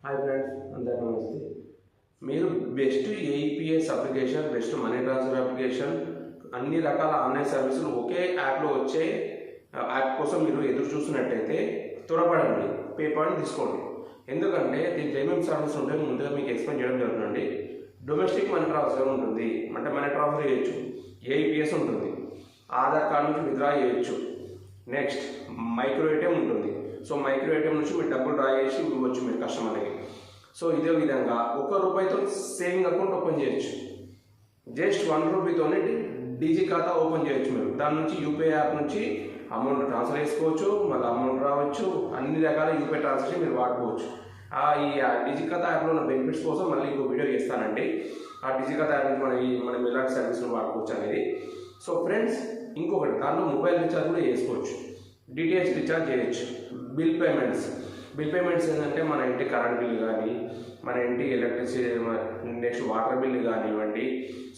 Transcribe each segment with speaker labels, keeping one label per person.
Speaker 1: Hi friends, అందరికీ నమస్తే. మీరు best AEPS application, best money transfer application, అన్ని రకాల ఆన్లైన్ సర్వీసులు ఒకే యాప్లో వచ్చే యాప్ కోసం మీరు ఎదురు చూస్తున్నట్టయితే త్వరపడండి, పేపాల్ని తీసుకోండి. ఎందుకంటే దీంట్లో ఏమేమి సర్వీస్ ఉంటాయో ముందుగా మీకు ఎక్స్ప్లెయిన్ చేయడం జరుగుతుందండి. డొమెస్టిక్ మనీ ట్రాన్స్ఫర్ ఉంటుంది, అంటే మనీ ట్రాన్స్ఫర్ చేయొచ్చు. ఏఈపీఎస్ ఉంటుంది, ఆధార్ కార్డు నుంచి విత్డ్రా చేయొచ్చు. నెక్స్ట్ మైక్రో ఏటీఎం ఉంటుంది. సో మైక్రో ఏటీఎం నుంచి మీరు డబ్బులు డ్రా చేసి ఇవ్వచ్చు మీరు కస్టమర్కి. సో ఇదే విధంగా ₹1 సేవింగ్ అకౌంట్ ఓపెన్ చేయొచ్చు. జస్ట్ ₹1తోనే డీజీ ఖాతా ఓపెన్ చేయొచ్చు. మీరు దాని నుంచి యూపీఐ యాప్ నుంచి అమౌంట్ ట్రాన్స్ఫర్ చేసుకోవచ్చు, మళ్ళీ అమౌంట్ రావచ్చు. అన్ని రకాల యూపీఐ ట్రాన్సాక్షన్ మీరు వాడుకోవచ్చు. ఈ డీజీ ఖాతా యాప్లో ఉన్న బెనిఫిట్స్ కోసం మళ్ళీ ఇంకో వీడియో చేస్తానండి. ఆ డీజీ ఖాతా యాప్ నుంచి మనం ఎలాంటి సర్వీస్ను వాడుకోవచ్చు అనేది. సో ఫ్రెండ్స్, ఇంకొకటి దాంట్లో మొబైల్ రీఛార్జ్ కూడా చేసుకోవచ్చు, డిటిహెచ్ రీఛార్జ్ చేయొచ్చు. బిల్ పేమెంట్స్ ఏంటంటే మన ఇంటి కరెంట్ బిల్ కానీ, మన ఇంటి ఎలక్ట్రిసిటీ, నెక్స్ట్ వాటర్ బిల్ కానివ్వండి,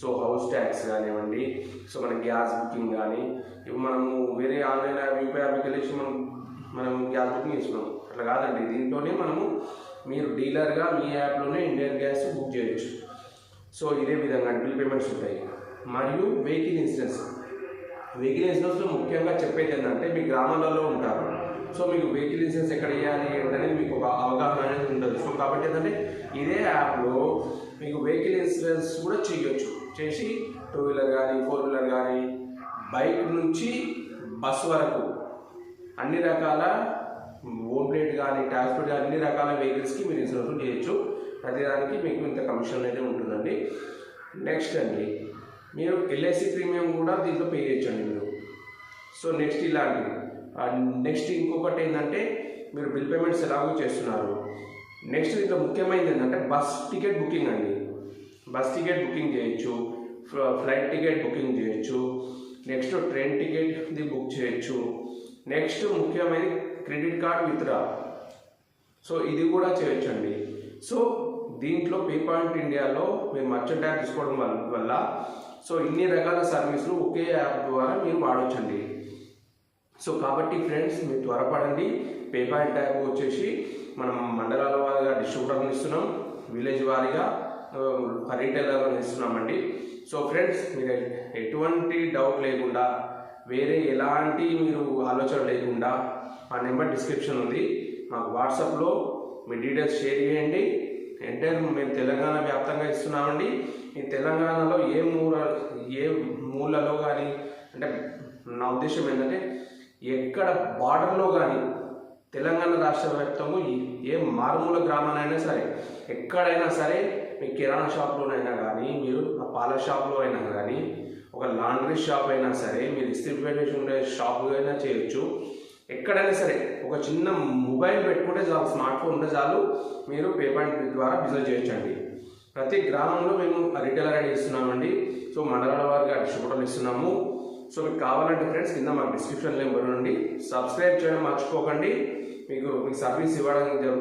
Speaker 1: సో హౌస్ ట్యాక్స్ కానివ్వండి, సో మన గ్యాస్ బుకింగ్ కానీ, ఇప్పుడు మనము వేరే ఆన్లైన్ యాప్ యూపీఐ యాప్కి వెళ్ళేసి మనం గ్యాస్ బుకింగ్ చేసుకున్నాం, అట్లా కాదండి. దీంట్లోనే మీరు డీలర్గా మీ యాప్లోనే ఇండియన్ గ్యాస్ బుక్ చేయొచ్చు. సో ఇదే విధంగా బిల్ పేమెంట్స్ ఉంటాయి. మరియు వెహికల్ ఇన్సూరెన్స్లో ముఖ్యంగా చెప్పేది ఏంటంటే, మీ గ్రామాలలో ఉంటారు. సో మీకు వెహికల్ ఇన్సూరెన్స్ ఎక్కడ చేయాలి అనేది మీకు ఒక అవగాహన అనేది ఉండదు. సో కాబట్టి ఏంటంటే ఇదే యాప్లో మీకు వెహికల్ ఇన్సూరెన్స్ కూడా చేయొచ్చు. చేసి 2 వీలర్ కానీ, 4 వీలర్ కానీ, బైక్ నుంచి బస్ వరకు అన్ని రకాల ఓన్ ప్లేట్ కానీ, ట్యాక్స్ ప్లేట్ కానీ, అన్ని రకాల వెహికల్స్కి మీరు ఇన్సూరెన్స్ చేయొచ్చు. ప్రతిదానికి మీకు ఇంత కమిషన్ అయితే ఉంటుందండి. నెక్స్ట్ అండి, మీరు ఎల్ఐసి ప్రీమియం కూడా దీంట్లో పే చేయొచ్చండి మీరు. సో నెక్స్ట్ ఇలాంటివి. నెక్స్ట్ ఇంకొకటి ఏంటంటే, మీరు బిల్ పేమెంట్స్ ఎలాగో చేస్తున్నారు. నెక్స్ట్ దీంట్లో ముఖ్యమైనది ఏంటంటే బస్ టికెట్ బుకింగ్ అండి. బస్ టికెట్ బుకింగ్ చేయొచ్చు, ఫ్లైట్ టికెట్ బుకింగ్ చేయొచ్చు, నెక్స్ట్ ట్రైన్ టికెట్ది బుక్ చేయొచ్చు. నెక్స్ట్ ముఖ్యమైన క్రెడిట్ కార్డ్ విత్డ్రా, సో ఇది కూడా చేయొచ్చండి. సో దీంట్లో పేపాయింట్ ఇండియాలో మీరు మర్చెంట్ యాప్ తీసుకోవడం వల్ల సో ఇన్ని రకాల సర్వీసులు ఒకే యాప్ ద్వారా మీరు వాడవచ్చండి. సో కాబట్టి ఫ్రెండ్స్, మీరు త్వరపడండి. పేపాయింట్ యాప్ వచ్చేసి మనం మండలాల వారీగా డిస్ట్రిబ్యూటర్ని ఇస్తున్నాం, విలేజ్ వారీగా రీటైలర్లను ఇస్తున్నామండి. సో ఫ్రెండ్స్, మీరు ఎటువంటి డౌట్ లేకుండా, వేరే ఎలాంటి మీరు ఆలోచన లేకుండా మా నెంబర్ డిస్క్రిప్షన్ ఉంది, మాకు వాట్సాప్లో మీ డీటెయిల్స్ షేర్ చేయండి. ఎంటైర్ మేము తెలంగాణ వ్యాప్తంగా ఇస్తున్నామండి. ఈ తెలంగాణలో ఏ మూలలో కానీ, అంటే నా ఉద్దేశం ఏంటంటే ఎక్కడ బార్డర్లో కానీ, తెలంగాణ రాష్ట్ర వ్యాప్తంగా ఏ మారుమూల గ్రామానైనా సరే, ఎక్కడైనా సరే, మీ కిరాణా షాప్లోనైనా కానీ, మీరు పాల షాప్లో అయినా కానీ, ఒక లాండ్రీ షాప్ అయినా సరే, మీరు ఇస్త్రీ ఉండే షాప్ అయినా చేయొచ్చు. ఎక్కడైనా సరే ఒక చిన్న మొబైల్ పెట్టుకుంటే చాలు, స్మార్ట్ ఫోన్ ఉంటే చాలు, మీరు పేపాయింట్ ద్వారా బిజినెస్ చేయొచ్చండి. ప్రతి గ్రామంలో మేము రిటైలర్ ఐడి ఇస్తున్నామండి. సో మండలాల వారిగా డిస్ట్రిబ్యూటర్లు ఇస్తున్నాము. సో మీకు కావాలంటే ఫ్రెండ్స్, కింద మాకు డిస్క్రిప్షన్ నెంబర్ నుండి సబ్స్క్రైబ్ చేయడం మర్చిపోకండి. మీకు సర్వీస్ ఇవ్వడం జరుగుతుంది.